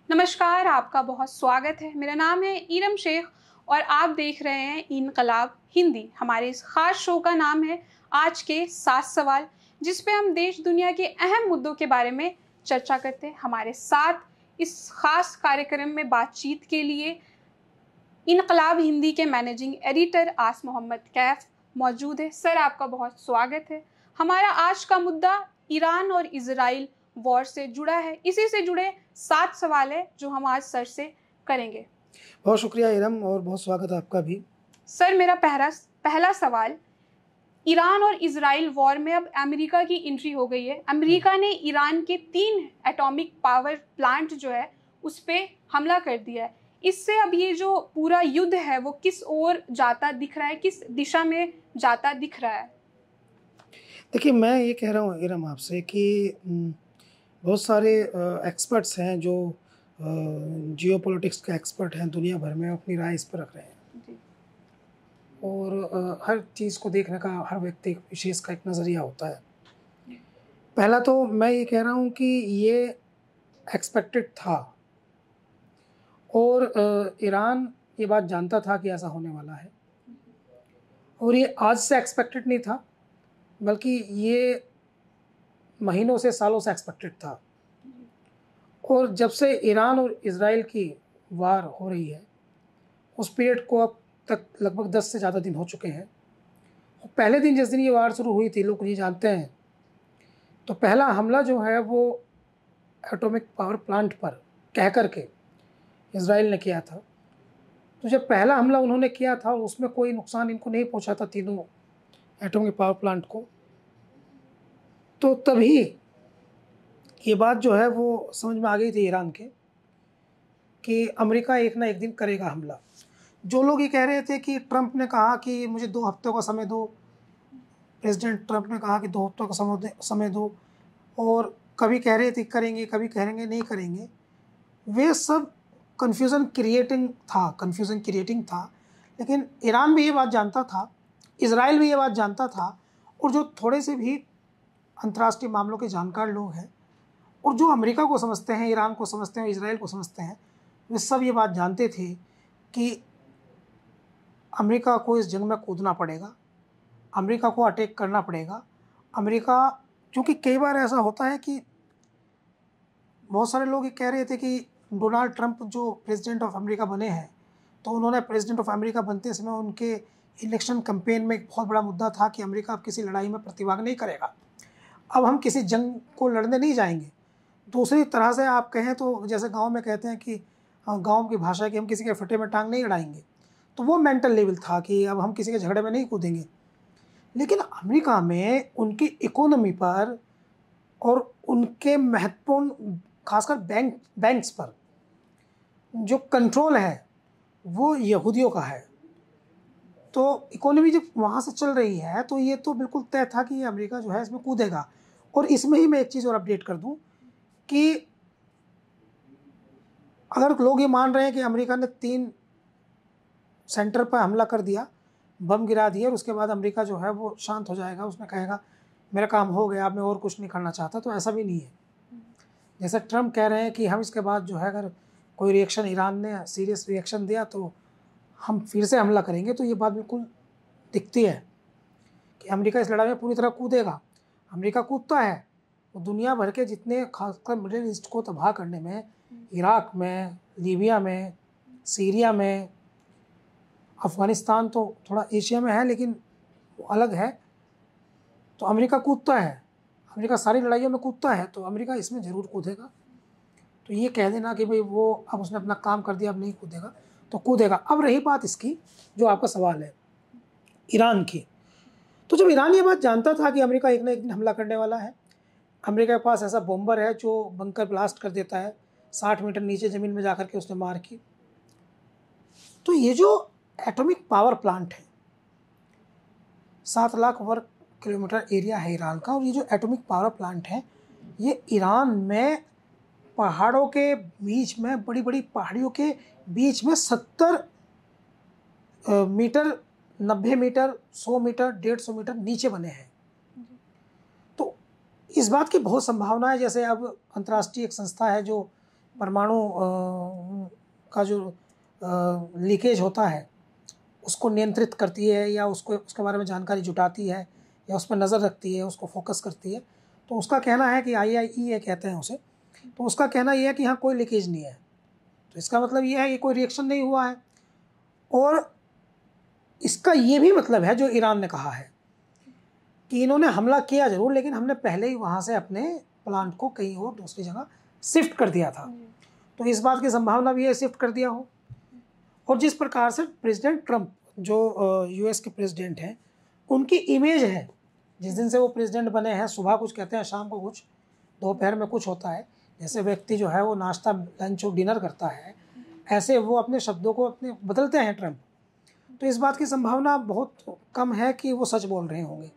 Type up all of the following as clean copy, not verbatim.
नमस्कार, आपका बहुत स्वागत है। मेरा नाम है ईरम शेख और आप देख रहे हैं इनकलाब हिंदी। हमारे इस खास शो का नाम है आज के 7 सवाल, जिस पे हम देश दुनिया के अहम मुद्दों के बारे में चर्चा करते हैं। हमारे साथ इस खास कार्यक्रम में बातचीत के लिए इनकलाब हिंदी के मैनेजिंग एडिटर आस मोहम्मद कैफ मौजूद है। सर, आपका बहुत स्वागत है। हमारा आज का मुद्दा ईरान और इजराइल वॉर से जुड़ा है। इसी से जुड़े 7 सवाल है जो हम आज सर से करेंगे। बहुत शुक्रिया इरम और बहुत स्वागत है आपका भी। सर, मेरा पहला सवाल, ईरान और इजराइल वॉर में अब अमेरिका की एंट्री हो गई है। अमेरिका ने ईरान के 3 एटॉमिक पावर प्लांट जो है उस पर हमला कर दिया है। इससे अब ये जो पूरा युद्ध है वो किस ओर जाता दिख रहा है, किस दिशा में जाता दिख रहा है? देखिए, मैं ये कह रहा हूँ इरम आपसे कि बहुत सारे एक्सपर्ट्स हैं जो जियोपॉलिटिक्स के एक्सपर्ट हैं दुनिया भर में, अपनी राय इस पर रख रहे हैं जी। और हर चीज़ को देखने का हर व्यक्ति विशेष का एक नज़रिया होता है। पहला तो मैं ये कह रहा हूँ कि ये एक्सपेक्टेड था और ईरान ये बात जानता था कि ऐसा होने वाला है और ये आज से एक्सपेक्टेड नहीं था, बल्कि ये महीनों से सालों से एक्सपेक्टेड था। और जब से ईरान और इजराइल की वार हो रही है उस पीरियड को अब तक लगभग 10 से ज़्यादा दिन हो चुके हैं। पहले दिन जिस दिन ये वार शुरू हुई थी, लोग ये जानते हैं, तो पहला हमला जो है वो एटॉमिक पावर प्लांट पर कह कर के इजराइल ने किया था। तो जब पहला हमला उन्होंने किया था उसमें कोई नुकसान इनको नहीं पहुंचा था तीनों एटॉमिक पावर प्लांट को, तो तभी ये बात जो है वो समझ में आ गई थी ईरान के कि अमेरिका एक ना एक दिन करेगा हमला। जो लोग ये कह रहे थे कि ट्रंप ने कहा कि मुझे 2 हफ्तों का समय दो, प्रेसिडेंट ट्रंप ने कहा कि 2 हफ्तों का समय दो, और कभी कह रहे थे करेंगे, कभी कह रहे नहीं करेंगे, वे सब कन्फ्यूज़न क्रिएटिंग था। लेकिन ईरान भी ये बात जानता था, इजराइल भी ये बात जानता था, और जो थोड़े से भी अंतर्राष्ट्रीय मामलों के जानकार लोग हैं और जो अमेरिका को समझते हैं, ईरान को समझते हैं, इजराइल को समझते हैं, वे सब ये बात जानते थे कि अमेरिका को इस जंग में कूदना पड़ेगा, अमेरिका को अटैक करना पड़ेगा। अमेरिका, क्योंकि कई बार ऐसा होता है कि बहुत सारे लोग ये कह रहे थे कि डोनाल्ड ट्रंप जो प्रेसिडेंट ऑफ अमेरिका बने हैं, तो उन्होंने प्रेसिडेंट ऑफ अमेरिका बनते समय उनके इलेक्शन कैंपेन में एक बहुत बड़ा मुद्दा था कि अमेरिका अब किसी लड़ाई में प्रतिभाग नहीं करेगा, अब हम किसी जंग को लड़ने नहीं जाएंगे। दूसरी तरह से आप कहें तो जैसे गांव में कहते हैं कि गांव की भाषा है कि हम किसी के फटे में टांग नहीं अड़ाएंगे, तो वो मेंटल लेवल था कि अब हम किसी के झगड़े में नहीं कूदेंगे। लेकिन अमेरिका में उनकी इकोनॉमी पर और उनके महत्वपूर्ण खासकर बैंक्स पर जो कंट्रोल है वो यहूदियों का है। तो इकोनॉमी जब वहाँ से चल रही है तो ये तो बिल्कुल तय था कि अमेरिका जो है इसमें कूदेगा। और इसमें ही मैं एक चीज़ और अपडेट कर दूं कि अगर लोग ये मान रहे हैं कि अमेरिका ने 3 सेंटर पर हमला कर दिया, बम गिरा दिए, और उसके बाद अमेरिका जो है वो शांत हो जाएगा, उसने कहेगा मेरा काम हो गया, अब मैं और कुछ नहीं करना चाहता, तो ऐसा भी नहीं है। जैसे ट्रंप कह रहे हैं कि हम इसके बाद जो है अगर कोई रिएक्शन, ईरान ने सीरियस रिएक्शन दिया तो हम फिर से हमला करेंगे, तो ये बात बिल्कुल दिखती है कि अमेरिका इस लड़ाई में पूरी तरह कूदेगा। अमेरिका कूदता है, वो दुनिया भर के जितने खासकर मिडिल ईस्ट को तबाह करने में, इराक में, लीबिया में, सीरिया में, अफ़गानिस्तान तो थोड़ा एशिया में है लेकिन वो अलग है, तो अमेरिका कूदता है, अमेरिका सारी लड़ाइयों में कूदता है, तो अमेरिका इसमें ज़रूर कूदेगा। तो ये कह देना कि भाई वो अब उसने अपना काम कर दिया अब नहीं कूदेगा, तो कूदेगा। अब रही बात इसकी जो आपका सवाल है ईरान की, तो जब ईरान ये बात जानता था कि अमेरिका एक ना एक दिन हमला करने वाला है, अमेरिका के पास ऐसा बॉम्बर है जो बंकर ब्लास्ट कर देता है 60 मीटर नीचे ज़मीन में जाकर के उसने मार की, तो ये जो एटॉमिक पावर प्लांट है 7 लाख वर्ग किलोमीटर एरिया है ईरान का, और ये जो एटॉमिक पावर प्लांट है ये ईरान में पहाड़ों के बीच में, बड़ी बड़ी पहाड़ियों के बीच में 70 मीटर, 90 मीटर, 100 मीटर, 150 मीटर नीचे बने हैं। तो इस बात की बहुत संभावना है, जैसे अब अंतर्राष्ट्रीय एक संस्था है जो परमाणु का जो लीकेज होता है उसको नियंत्रित करती है, या उसको उसके बारे में जानकारी जुटाती है, या उस पर नज़र रखती है, उसको फोकस करती है। तो उसका कहना है कि IAEA कहते हैं उसे, तो उसका कहना यह है कि हाँ कोई लीकेज नहीं है। तो इसका मतलब यह है कि कोई रिएक्शन नहीं हुआ है। और इसका ये भी मतलब है जो ईरान ने कहा है कि इन्होंने हमला किया ज़रूर, लेकिन हमने पहले ही वहाँ से अपने प्लांट को कहीं और दूसरी जगह शिफ्ट कर दिया था। तो इस बात की संभावना भी है शिफ्ट कर दिया हो। और जिस प्रकार से प्रेसिडेंट ट्रंप जो US के प्रेसिडेंट हैं, उनकी इमेज है, जिस दिन से वो प्रेसिडेंट बने हैं, सुबह कुछ कहते हैं, शाम को कुछ, दोपहर में कुछ होता है। जैसे व्यक्ति जो है वो नाश्ता, लंच और डिनर करता है, ऐसे वो अपने शब्दों को अपने बदलते हैं ट्रंप। तो इस बात की संभावना बहुत कम है कि वो सच बोल रहे होंगे।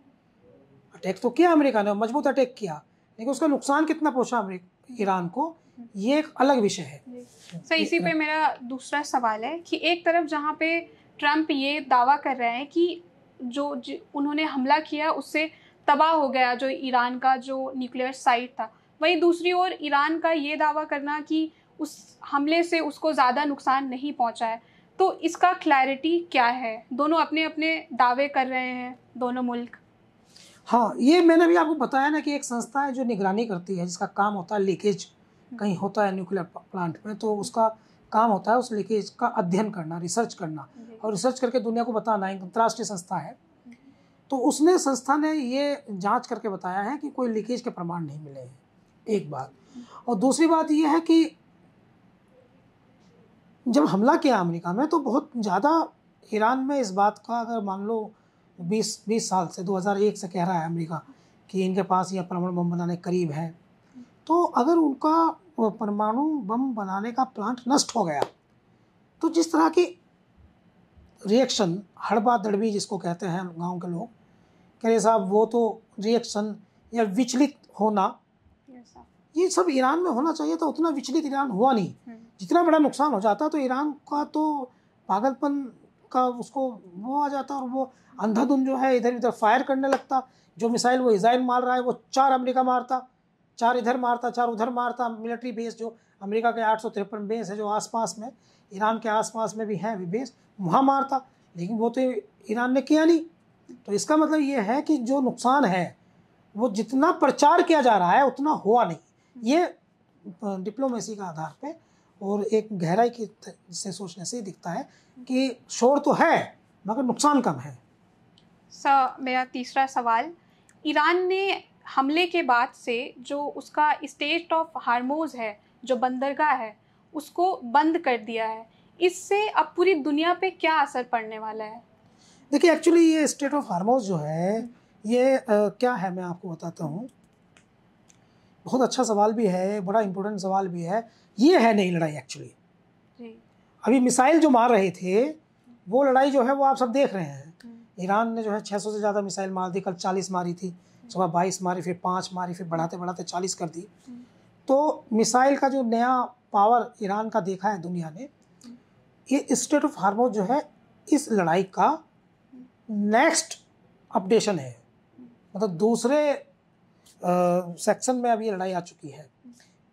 अटैक तो किया अमेरिका ने, मजबूत अटैक किया, लेकिन उसका नुकसान कितना पहुंचा ईरान को, ये एक अलग विषय है। सर, इसी पे मेरा दूसरा सवाल है कि एक तरफ जहाँ पे ट्रंप ये दावा कर रहे हैं कि जो उन्होंने हमला किया उससे तबाह हो गया जो ईरान का जो न्यूक्लियर साइट था, वहीं दूसरी ओर ईरान का ये दावा करना कि उस हमले से उसको ज़्यादा नुकसान नहीं पहुंचा है। तो इसका क्लैरिटी क्या है? दोनों अपने अपने दावे कर रहे हैं, दोनों मुल्क। हाँ, ये मैंने भी आपको बताया ना कि एक संस्था है जो निगरानी करती है, जिसका काम होता है लीकेज कहीं होता है न्यूक्लियर प्लांट में, तो उसका काम होता है उस लीकेज का अध्ययन करना, रिसर्च करना, और रिसर्च करके दुनिया को बताना। एक अंतर्राष्ट्रीय संस्था है। तो संस्था ने ये जांच करके बताया है कि कोई लीकेज के प्रमाण नहीं मिले हैं, एक बात। और दूसरी बात ये है कि जब हमला किया अमेरिका में, तो बहुत ज़्यादा ईरान में इस बात का, अगर मान लो 20 साल से, 2001 से कह रहा है अमेरिका कि इनके पास यह परमाणु बम बनाने के करीब है, तो अगर उनका परमाणु बम बनाने का प्लांट नष्ट हो गया, तो जिस तरह की रिएक्शन, हड़बा दड़बी जिसको कहते हैं गांव के लोग, कह रहे साहब वो तो रिएक्शन या विचलित होना, ये सब ईरान में होना चाहिए था। उतना विचलित ईरान हुआ नहीं। जितना बड़ा नुकसान हो जाता तो ईरान का तो पागलपन का उसको वो आ जाता, और वो अंधाधुंध जो है इधर उधर फायर करने लगता। जो मिसाइल वो इजराइल मार रहा है वो 4 अमेरिका मारता, 4 इधर मारता, 4 उधर मारता। मिलिट्री बेस जो अमेरिका के 853 बेस है जो आसपास में, ईरान के आसपास में भी हैं भी बेस, वहाँ मारता। लेकिन वो तो ईरान ने किया नहीं। तो इसका मतलब ये है कि जो नुकसान है वो जितना प्रचार किया जा रहा है उतना हुआ नहीं। ये डिप्लोमेसी का आधार पे और एक गहराई की से सोचने से दिखता है कि शोर तो है मगर नुकसान कम है। सर, मेरा तीसरा सवाल, ईरान ने हमले के बाद से जो उसका स्टेट ऑफ हार्मोज है, जो बंदरगाह है, उसको बंद कर दिया है। इससे अब पूरी दुनिया पे क्या असर पड़ने वाला है? देखिए, एक्चुअली ये स्टेट ऑफ हार्मोज जो है ये क्या है मैं आपको बताता हूँ। बहुत अच्छा सवाल भी है, बड़ा इम्पोर्टेंट सवाल भी है। ये है नई लड़ाई एक्चुअली। अभी मिसाइल जो मार रहे थे वो लड़ाई जो है वो आप सब देख रहे हैं। ईरान ने जो है 600 से ज़्यादा मिसाइल मार दी। कल 40 मारी थी, सुबह 22 मारी, फिर 5 मारी, फिर बढ़ाते बढ़ाते 40 कर दी। तो मिसाइल का जो नया पावर ईरान का देखा है दुनिया ने, ये स्टेट ऑफ हार्मोज जो है इस लड़ाई का नेक्स्ट अपडेशन है। मतलब दूसरे सेक्शन में अब ये लड़ाई आ चुकी है।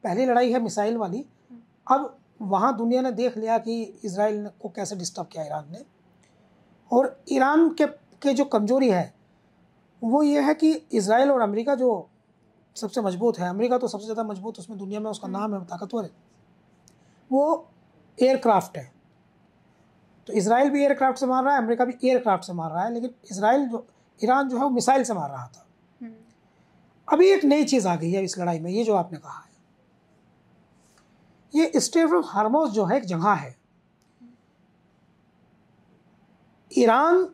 पहली लड़ाई है मिसाइल वाली। अब वहाँ दुनिया ने देख लिया कि इजराइल को कैसे डिस्टर्ब किया ईरान ने। और ईरान के जो कमजोरी है वो ये है कि इजराइल और अमेरिका जो सबसे मजबूत है, अमेरिका तो सबसे ज़्यादा मजबूत उसमें दुनिया में, उसका नाम है, ताकतवर है, वो एयरक्राफ्ट है। तो इजराइल भी एयरक्राफ्ट से मार रहा है, अमेरिका भी एयरक्राफ्ट से मार रहा है, लेकिन ईरान जो है वो मिसाइल से मार रहा था। अभी एक नई चीज़ आ गई है इस लड़ाई में, ये जो आपने कहा है, ये स्टेट ऑफ हार्मोज जो है एक जगह है। ईरान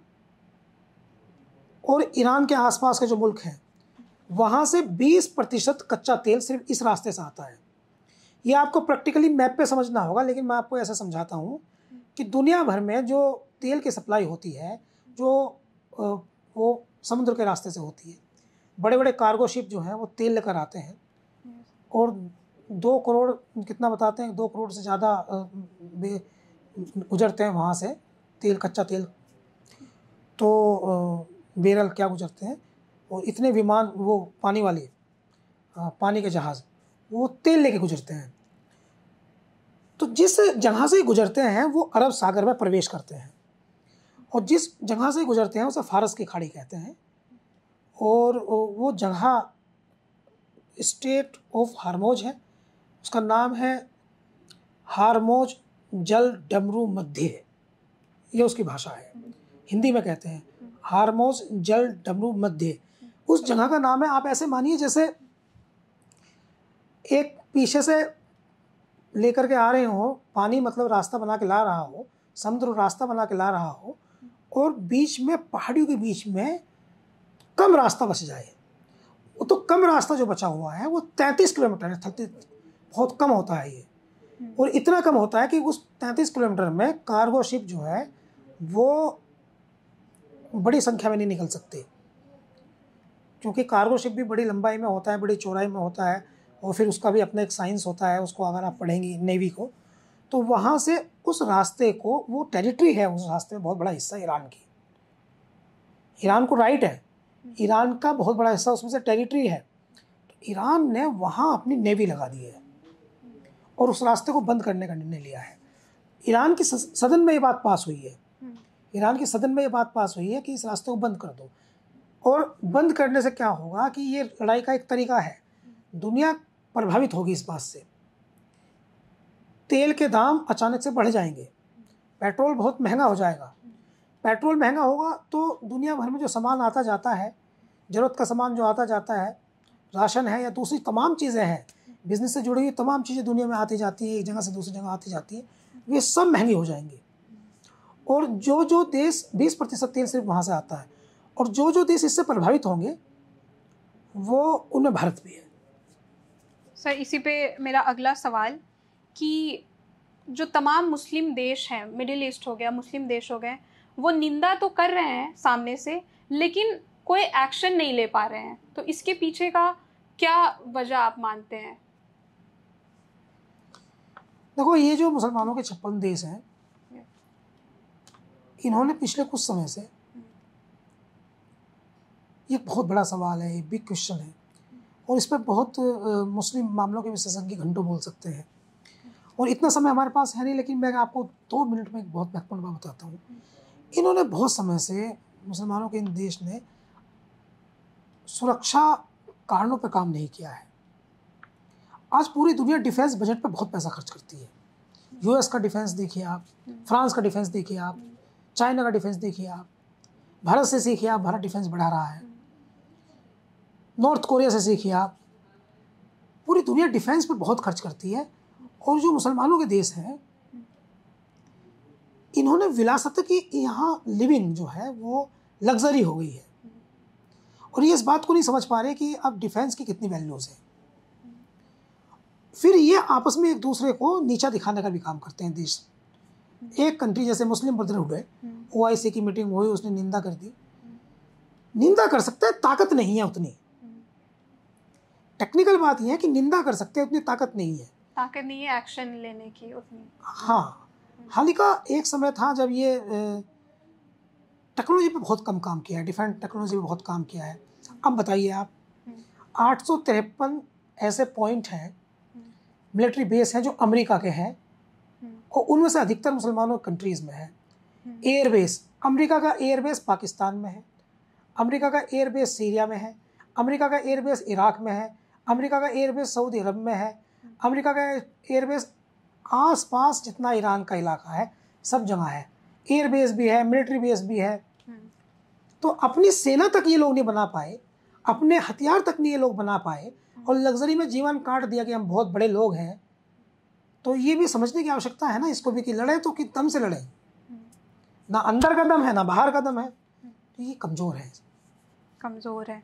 और ईरान के आसपास के जो मुल्क हैं वहाँ से 20% कच्चा तेल सिर्फ इस रास्ते से आता है। ये आपको प्रैक्टिकली मैप पे समझना होगा, लेकिन मैं आपको ऐसा समझाता हूँ कि दुनिया भर में जो तेल की सप्लाई होती है जो वो समुद्र के रास्ते से होती है। बड़े बड़े कार्गो शिप जो हैं वो तेल लेकर आते हैं और 2 करोड़ कितना बताते हैं, 2 करोड़ से ज़्यादा गुजरते हैं वहाँ से तेल, कच्चा तेल। तो बैरल क्या गुजरते हैं, और इतने विमान वो पानी वाले पानी के जहाज़ वो तेल लेके गुजरते हैं। तो जिस जगह से गुजरते हैं वो अरब सागर में प्रवेश करते हैं, और जिस जगह से गुजरते हैं उसे फारस की खाड़ी कहते हैं। और वो जगह स्टेट ऑफ हार्मोज है, उसका नाम है हार्मोज जल डमरू मध्य, ये उसकी भाषा है। हिंदी में कहते हैं हार्मोज जल डमरू मध्य, उस जगह का नाम है। आप ऐसे मानिए जैसे एक पीछे से लेकर के आ रहे हो, पानी मतलब रास्ता बना के ला रहा हो, समुद्र रास्ता बना के ला रहा हो, और बीच में पहाड़ियों के बीच में कम रास्ता बच जाए। वो तो कम रास्ता जो बचा हुआ है वो 33 किलोमीटर है, 33 बहुत कम होता है ये। और इतना कम होता है कि उस 33 किलोमीटर में कार्गो शिप जो है वो बड़ी संख्या में नहीं निकल सकते, क्योंकि कार्गो शिप भी बड़ी लंबाई में होता है, बड़ी चौड़ाई में होता है, और फिर उसका भी अपना एक साइंस होता है। उसको अगर आप पढ़ेंगी नेवी को, तो वहाँ से उस रास्ते को, वो टेरिटरी है उस रास्ते में बहुत बड़ा हिस्सा ईरान की, ईरान को राइट है, ईरान का बहुत बड़ा हिस्सा उसमें से टेरिटरी है। तो ईरान ने वहाँ अपनी नेवी लगा दी है और उस रास्ते को बंद करने का निर्णय लिया है। ईरान की सदन में ये बात पास हुई है, ईरान की सदन में ये बात पास हुई है कि इस रास्ते को बंद कर दो। और बंद करने से क्या होगा कि ये लड़ाई का एक तरीका है, दुनिया प्रभावित होगी इस बात से। तेल के दाम अचानक से बढ़ जाएंगे, पेट्रोल बहुत महंगा हो जाएगा। पेट्रोल महंगा होगा तो दुनिया भर में जो सामान आता जाता है, ज़रूरत का सामान जो आता जाता है, राशन है या दूसरी तमाम चीज़ें हैं, बिज़नेस से जुड़ी हुई तमाम चीज़ें दुनिया में आती जाती है, एक जगह से दूसरी जगह आती जाती है, वे सब महंगी हो जाएंगी। और जो देश 20% तेल सिर्फ वहाँ से आता है, और जो देश इससे प्रभावित होंगे वो उनमें भारत भी है। सर, इसी पे मेरा अगला सवाल कि जो तमाम मुस्लिम देश हैं, मिडिल ईस्ट हो गया, मुस्लिम देश हो गए, वो निंदा तो कर रहे हैं सामने से, लेकिन कोई एक्शन नहीं ले पा रहे हैं। तो इसके पीछे का क्या वजह आप मानते हैं? देखो, ये जो मुसलमानों के 56 देश हैं, इन्होंने पिछले कुछ समय से, ये बहुत बड़ा सवाल है, ये बिग क्वेश्चन है, और इस पर बहुत मुस्लिम मामलों के विशेषज्ञ घंटों बोल सकते हैं, और इतना समय हमारे पास है नहीं, लेकिन मैं आपको 2 मिनट में एक बहुत महत्वपूर्ण बात बताता हूँ। इन्होंने बहुत समय से, मुसलमानों के इन देश ने सुरक्षा कारणों पर काम नहीं किया है। आज पूरी दुनिया डिफेंस बजट पर बहुत पैसा खर्च करती है। यूएस का डिफेंस देखिए आप, फ्रांस का डिफेंस देखिए आप, चाइना का डिफेंस देखिए आप, भारत से सीखिए आप, भारत डिफेंस बढ़ा रहा है। नॉर्थ कोरिया से सीखिए आप, पूरी दुनिया डिफेंस पर बहुत खर्च करती है। और जो मुसलमानों के देश हैं, इन्होंने विलासत की यहाँ लिविंग जो है वो लग्जरी हो गई है, और ये इस बात को नहीं समझ पा रहे कि अब डिफेंस की कितनी वैल्यूज़ है। फिर ये आपस में एक दूसरे को नीचा दिखाने का भी काम करते हैं देश। एक कंट्री जैसे मुस्लिम ब्रदरहुड है, OIC की मीटिंग हुई, उसने निंदा कर दी। निंदा कर सकते हैं, ताकत नहीं है उतनी। टेक्निकल बात यह है कि निंदा कर सकते हैं, उतनी ताकत नहीं है, ताकत नहीं है एक्शन लेने की उतनी। हाँ, हाल ही का एक समय था जब ये टेक्नोलॉजी पे बहुत कम काम किया है, डिफेंस टेक्नोलॉजी पे बहुत काम किया है। अब बताइए आप, 853 ऐसे पॉइंट हैं, मिलिट्री बेस हैं जो अमेरिका के हैं, और उनमें से अधिकतर मुसलमानों कंट्रीज़ में है। एयरबेस, अमेरिका का एयरबेस पाकिस्तान में है, अमेरिका का एयरबेस सीरिया में है, अमेरिका का एयरबेस इराक में है, अमेरिका का एयरबेस सऊदी अरब में है, अमेरिका का एयरबेस आसपास जितना ईरान का इलाका है सब जगह है, एयरबेस भी है, मिलिट्री बेस भी है। तो अपनी सेना तक ये लोग नहीं बना पाए, अपने हथियार तक नहीं ये लोग बना पाए, और लग्जरी में जीवन काट दिया कि हम बहुत बड़े लोग हैं। तो ये भी समझने की आवश्यकता है ना इसको भी, कि लड़े तो किस दम से लड़े, ना अंदर का दम है ना बाहर का दम है, तो ये कमज़ोर है, कमज़ोर है।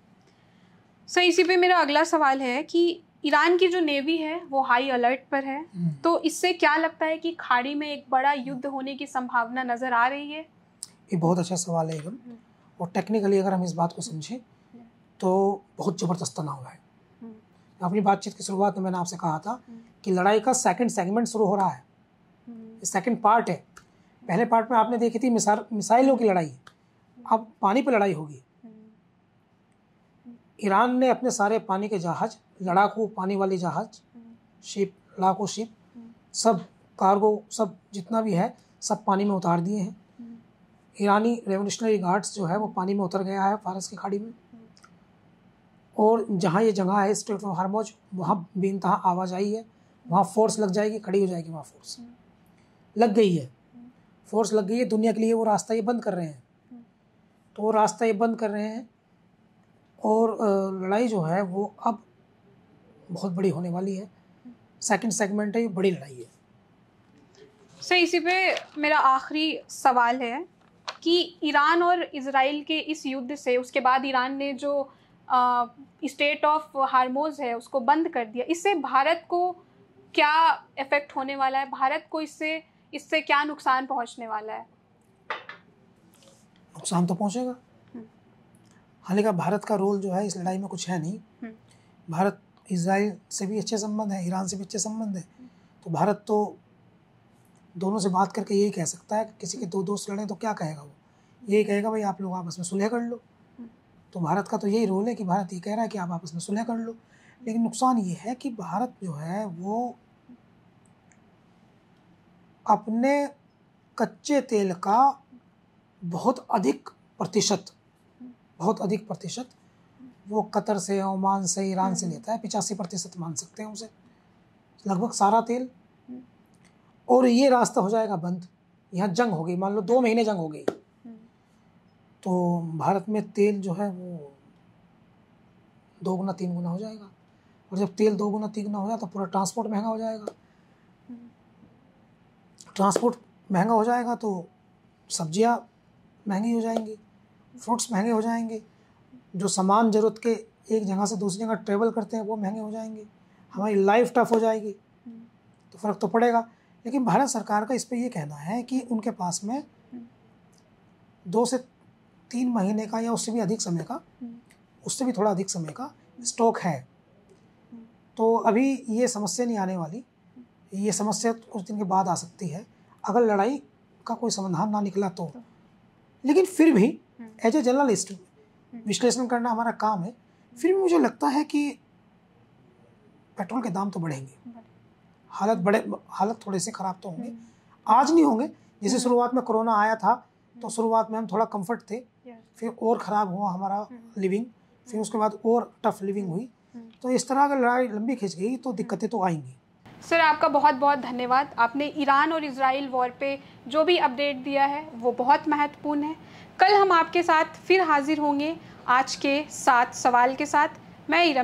सो इसी पे मेरा अगला सवाल है कि ईरान की जो नेवी है वो हाई अलर्ट पर है, तो इससे क्या लगता है कि खाड़ी में एक बड़ा युद्ध होने की संभावना नज़र आ रही है? ये बहुत अच्छा सवाल है एकदम, और टेक्निकली अगर हम इस बात को समझें तो बहुत ज़बरदस्त तनाव है। अपनी बातचीत की शुरुआत में मैंने आपसे कहा था कि लड़ाई का सेकंड सेगमेंट शुरू हो रहा है, सेकंड पार्ट है। पहले पार्ट में आपने देखी थी मिसाइलों की लड़ाई, अब पानी पर लड़ाई होगी। ईरान ने अपने सारे पानी के जहाज, लड़ाकू पानी वाली जहाज, शिप, लड़ाकू शिप सब कार्गो सब जितना भी है सब पानी में उतार दिए हैं। ईरानी रेवोल्यूशनरी गार्ड्स जो है वो पानी में उतर गया है फारस की खाड़ी में। और जहाँ ये जगह है स्ट्रेट ऑफ हार्मोज, वहाँ बेनतहा आवाजाही है, वहाँ फोर्स लग जाएगी, खड़ी हो जाएगी, वहाँ फोर्स लग गई है, फोर्स लग गई है। दुनिया के लिए वो रास्ता ये बंद कर रहे हैं, तो वो रास्ता ये बंद कर रहे हैं। और लड़ाई जो है वो अब बहुत बड़ी होने वाली है। सेकंड सेगमेंट है, ये बड़ी लड़ाई है। सर इसी पे मेरा आखिरी सवाल है कि ईरान और इजराइल के इस युद्ध से उसके बाद ईरान ने जो स्टेट ऑफ हार्मोज है उसको बंद कर दिया, इससे भारत को क्या इफेक्ट होने वाला है? भारत को इससे क्या नुकसान पहुंचने वाला है? नुकसान तो पहुंचेगा। हालांकि भारत का रोल जो है इस लड़ाई में कुछ है नहीं। भारत इजराइल से भी अच्छे संबंध है, ईरान से भी अच्छे संबंध है, तो भारत तो दोनों से बात करके यही कह सकता है कि किसी के दो दोस्त लड़ें तो क्या कहेगा वो? यही कहेगा भाई आप लोग आपस में सुलह कर लो। तो भारत का तो यही रोल है कि भारत ये कह रहा है कि आप आपस में सुलह कर लो। लेकिन नुकसान ये है कि भारत जो है वो अपने कच्चे तेल का बहुत अधिक प्रतिशत वो कतर से, ओमान से, ईरान से लेता है। 85% मान सकते हैं उसे, लगभग सारा तेल। और ये रास्ता हो जाएगा बंद, यहाँ जंग हो गई, मान लो 2 महीने जंग हो गई, तो भारत में तेल जो है वो 2 गुना 3 गुना हो जाएगा। और जब तेल 2 गुना 3 गुना हो जाए तो पूरा ट्रांसपोर्ट महंगा हो जाएगा। ट्रांसपोर्ट महंगा हो जाएगा तो सब्जियां महंगी हो जाएंगी, फ्रूट्स महंगे हो जाएंगे, जो सामान ज़रूरत के एक जगह से दूसरी जगह ट्रेवल करते हैं वो महंगे हो जाएंगे, हमारी लाइफ टफ हो जाएगी, तो फ़र्क तो पड़ेगा। लेकिन भारत सरकार का इस पर ये कहना है कि उनके पास में 2 से 3 महीने का या उससे भी अधिक समय का, उससे भी थोड़ा अधिक समय का स्टॉक है। तो अभी ये समस्या नहीं आने वाली, ये समस्या कुछ दिन के बाद आ सकती है अगर लड़ाई का कोई समाधान ना निकला तो। लेकिन फिर भी एज ए जर्नलिस्ट विश्लेषण करना हमारा काम है। फिर भी मुझे लगता है कि पेट्रोल के दाम तो बढ़ेंगे, हालत थोड़े से ख़राब तो होंगे। आज नहीं होंगे, जैसे शुरुआत में कोरोना आया था तो शुरुआत में हम थोड़ा कंफर्ट थे, फिर और ख़राब हुआ हमारा लिविंग, फिर उसके बाद और टफ लिविंग हुई। तो इस तरह अगर लड़ाई लंबी खिंच गई तो दिक्कतें तो आएंगी। सर आपका बहुत बहुत धन्यवाद। आपने ईरान और इजराइल वॉर पे जो भी अपडेट दिया है वो बहुत महत्वपूर्ण है। कल हम आपके साथ फिर हाजिर होंगे आज के 7 सवाल के साथ। मैं ईरम